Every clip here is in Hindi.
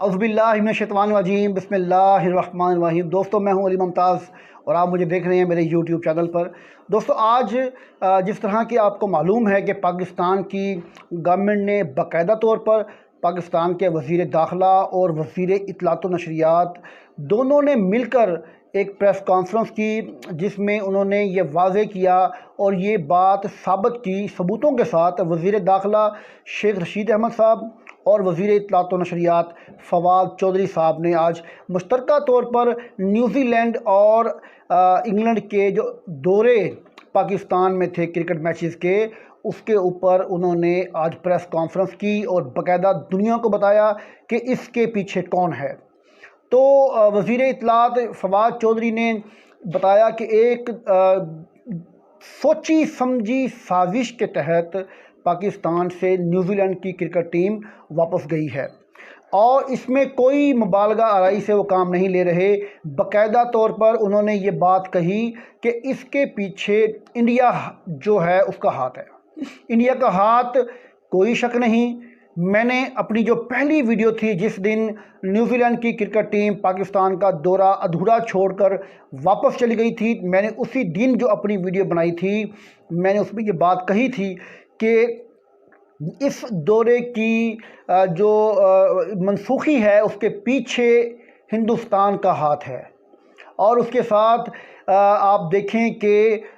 औज़ुबिल्लाहिमिनश्शैतानिर्रजीम बिस्मिल्लाहिर्रहमानिर्रहीम। दोस्तों, मैं हूं अली मुमताज़ और आप मुझे देख रहे हैं मेरे यूट्यूब चैनल पर। दोस्तों, आज जिस तरह की आपको मालूम है कि पाकिस्तान की गवर्नमेंट ने बाकायदा तौर पर पाकिस्तान के वज़ीर दाखिला और वज़ीर इत्तलात व नशरियात दोनों ने मिलकर एक प्रेस कॉन्फ्रेंस की, जिसमें उन्होंने ये वाज़े किया और ये बात साबित की सबूतों के साथ। वज़ीर दाखिला शेख रशीद अहमद साहब और वज़ीर इत्तलात व नशरियात फवाद चौधरी साहब ने आज मुश्तरका तौर पर न्यूज़ीलैंड और इंग्लैंड के जो दौरे पाकिस्तान में थे क्रिकेट मैचेस के, उसके ऊपर उन्होंने आज प्रेस कॉन्फ्रेंस की और बाकायदा दुनिया को बताया कि इसके पीछे कौन है। तो वज़ीर इत्तलात फवाद चौधरी ने बताया कि एक सोची समझी साजिश के तहत पाकिस्तान से न्यूज़ीलैंड की क्रिकेट टीम वापस गई है और इसमें कोई मुबालगा आराई से वो काम नहीं ले रहे। बाकायदा तौर पर उन्होंने ये बात कही कि इसके पीछे इंडिया जो है उसका हाथ है। इंडिया का हाथ कोई शक नहीं। मैंने अपनी जो पहली वीडियो थी, जिस दिन न्यूज़ीलैंड की क्रिकेट टीम पाकिस्तान का दौरा अधूरा छोड़कर वापस चली गई थी, मैंने उसी दिन जो अपनी वीडियो बनाई थी, मैंने उसमें ये बात कही थी कि इस दौरे की जो मनसूखी है उसके पीछे हिंदुस्तान का हाथ है। और उसके साथ आप देखें कि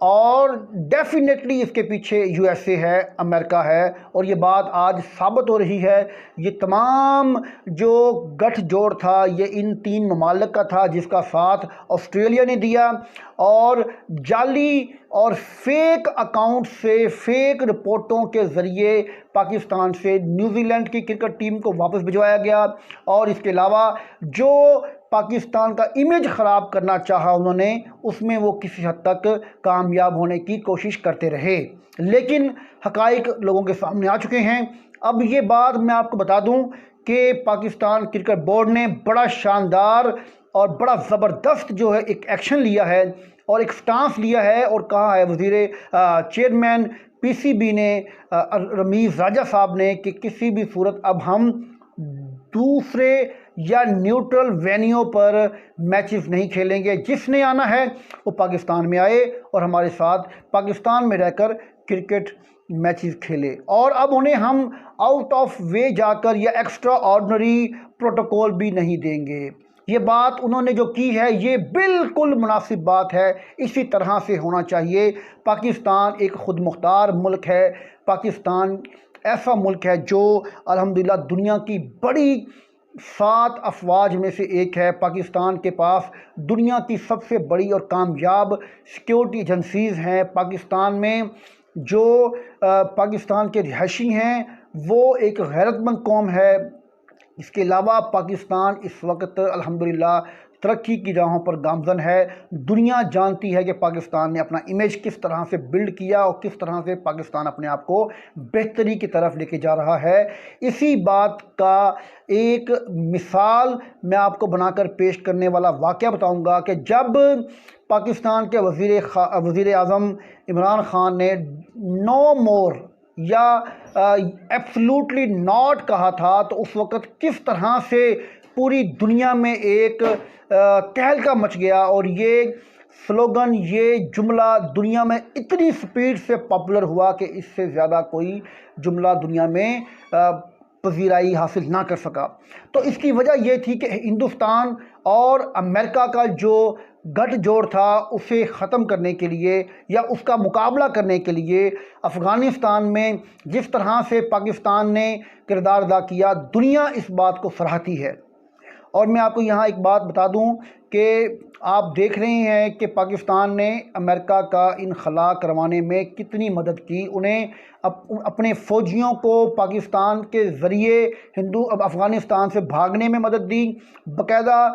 और डेफिनेटली इसके पीछे यूएसए है, अमेरिका है। और ये बात आज साबित हो रही है। ये तमाम जो गठजोड़ था ये इन तीन ममालिक का था, जिसका साथ ऑस्ट्रेलिया ने दिया और जाली और फेक अकाउंट से, फेक रिपोर्टों के ज़रिए पाकिस्तान से न्यूज़ीलैंड की क्रिकेट टीम को वापस भिजवाया गया। और इसके अलावा जो पाकिस्तान का इमेज ख़राब करना चाहा उन्होंने, उसमें वो किसी हद तक कामयाब होने की कोशिश करते रहे, लेकिन हक़ाइक़ लोगों के सामने आ चुके हैं। अब ये बात मैं आपको बता दूं कि पाकिस्तान क्रिकेट बोर्ड ने बड़ा शानदार और बड़ा ज़बरदस्त जो है एक एक्शन लिया है और एक स्टांस लिया है और कहा है वज़ीर चेयरमैन पीसीबी ने, रमीज़ राजा साहब ने, कि किसी भी सूरत अब हम दूसरे या न्यूट्रल वेन्यू पर मैचेस नहीं खेलेंगे। जिसने आना है वो पाकिस्तान में आए और हमारे साथ पाकिस्तान में रहकर क्रिकेट मैचेस खेले। और अब उन्हें हम आउट ऑफ वे जाकर या एक्स्ट्रा ऑर्डिनरी प्रोटोकॉल भी नहीं देंगे। ये बात उन्होंने जो की है ये बिल्कुल मुनासिब बात है। इसी तरह से होना चाहिए। पाकिस्तान एक खुद मुख्तार मुल्क है। पाकिस्तान ऐसा मुल्क है जो अल्हम्दुलिल्लाह दुनिया की बड़ी 7 अफवाज में से एक है। पाकिस्तान के पास दुनिया की सबसे बड़ी और कामयाब सिक्योरिटी एजेंसीज़ हैं। पाकिस्तान में जो पाकिस्तान के रिहायशी हैं वो एक गैरतमंद कौम है। इसके अलावा पाकिस्तान इस वक्त अल्हम्दुलिल्लाह तरक्की की राहों पर गामज़न है। दुनिया जानती है कि पाकिस्तान ने अपना इमेज किस तरह से बिल्ड किया और किस तरह से पाकिस्तान अपने आप को बेहतरी की तरफ लेके जा रहा है। इसी बात का एक मिसाल मैं आपको बनाकर पेश करने वाला वाक़या बताऊंगा कि जब पाकिस्तान के वज़ीर आज़म इमरान खान ने नो मोर या एब्सोल्युटली नॉट कहा था, तो उस वक़्त किस तरह से पूरी दुनिया में एक तहलका मच गया और ये स्लोगन, ये जुमला दुनिया में इतनी स्पीड से पॉपुलर हुआ कि इससे ज़्यादा कोई जुमला दुनिया में पजीराई हासिल ना कर सका। तो इसकी वजह यह थी कि हिंदुस्तान और अमेरिका का जो गठजोड़ था उसे ख़त्म करने के लिए या उसका मुकाबला करने के लिए अफ़गानिस्तान में जिस तरह से पाकिस्तान ने किरदार अदा किया, दुनिया इस बात को सराहती है। और मैं आपको यहाँ एक बात बता दूँ कि आप देख रहे हैं कि पाकिस्तान ने अमेरिका का इनखला करवाने में कितनी मदद की। उन्हें अपने फ़ौजियों को पाकिस्तान के ज़रिए अफ़गानिस्तान से भागने में मदद दी। बाकायदा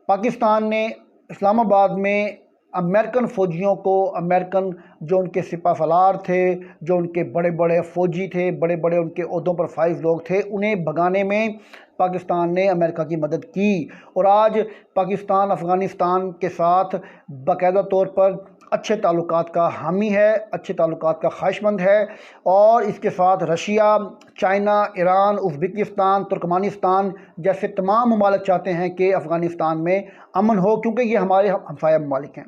पाकिस्तान ने इस्लामाबाद में अमेरिकन फ़ौजियों को, अमेरिकन जो उनके सिपाहसालार थे, जो उनके बड़े बड़े फ़ौजी थे, बड़े बड़े उनके ओहदों पर फाइज लोग थे, उन्हें भगाने में पाकिस्तान ने अमेरिका की मदद की। और आज पाकिस्तान अफ़गानिस्तान के साथ बाकायदा तौर पर अच्छे ताल्लुकात का हामी है, अच्छे ताल्लुकात का ख्वाहिशमंद है और इसके साथ Russia, China, Iran, Uzbekistan, Turkmenistan जैसे तमाम ममालिक चाहते हैं कि अफ़गानिस्तान में अमन हो, क्योंकि ये हमारे हमसाया ममालिक हैं।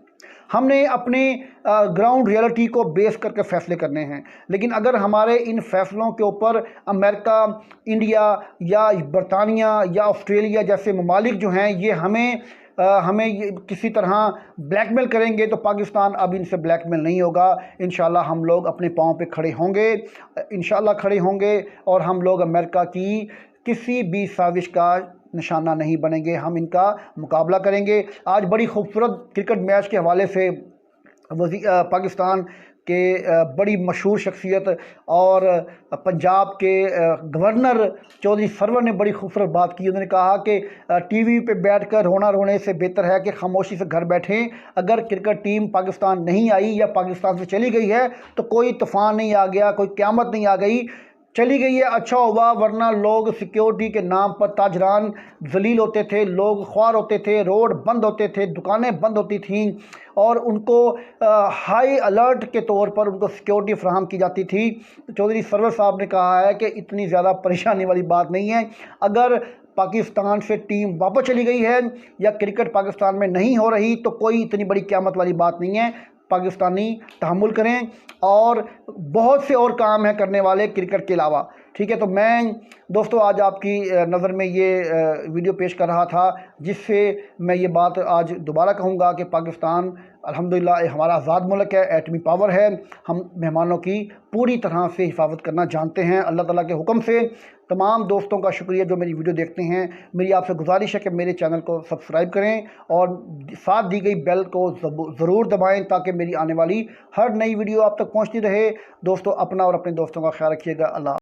हमने अपने ग्राउंड रियलिटी को बेस करके फ़ैसले करने हैं, लेकिन अगर हमारे इन फ़ैसलों के ऊपर अमेरिका, इंडिया या बरतानिया या ऑस्ट्रेलिया जैसे ममालिक जो हैं ये हमें ये किसी तरह ब्लैकमेल करेंगे तो पाकिस्तान अब इनसे ब्लैकमेल नहीं होगा। इंशाल्लाह हम लोग अपने पाँव पे खड़े होंगे, इंशाल्लाह खड़े होंगे और हम लोग अमेरिका की किसी भी साजिश का निशाना नहीं बनेंगे, हम इनका मुकाबला करेंगे। आज बड़ी खूबसूरत क्रिकेट मैच के हवाले से पाकिस्तान के बड़ी मशहूर शख्सियत और पंजाब के गवर्नर चौधरी सरवर ने बड़ी खूबसूरत बात की। उन्होंने कहा कि टीवी पे बैठकर रोना रोने से बेहतर है कि खामोशी से घर बैठें। अगर क्रिकेट टीम पाकिस्तान नहीं आई या पाकिस्तान से चली गई है तो कोई तूफ़ान नहीं आ गया, कोई क़यामत नहीं आ गई, चली गई है अच्छा हुआ, वरना लोग सिक्योरिटी के नाम पर ताजरान जलील होते थे, लोग ख्वार होते थे, रोड बंद होते थे, दुकानें बंद होती थीं और उनको हाई अलर्ट के तौर पर उनको सिक्योरिटी फ्राहम की जाती थी। चौधरी सरवर साहब ने कहा है कि इतनी ज़्यादा परेशानी वाली बात नहीं है। अगर पाकिस्तान से टीम वापस चली गई है या क्रिकेट पाकिस्तान में नहीं हो रही तो कोई इतनी बड़ी क़यामत वाली बात नहीं है। पाकिस्तानी तहम्मुल करें और बहुत से और काम हैं करने वाले क्रिकेट के अलावा, ठीक है। तो मैं दोस्तों आज आपकी नज़र में ये वीडियो पेश कर रहा था जिससे मैं ये बात आज दोबारा कहूँगा कि पाकिस्तान अल्हम्दुलिल्लाह हमारा आज़ाद मुल्क है, एटमी पावर है, हम मेहमानों की पूरी तरह से हिफाजत करना जानते हैं अल्लाह ताला के हुक्म से। तमाम दोस्तों का शुक्रिया जो मेरी वीडियो देखते हैं। मेरी आपसे गुजारिश है कि मेरे चैनल को सब्सक्राइब करें और साथ दी गई बेल को ज़रूर दबाएं ताकि मेरी आने वाली हर नई वीडियो आप तक पहुंचती रहे। दोस्तों अपना और अपने दोस्तों का ख्याल रखिएगा। अल्लाह।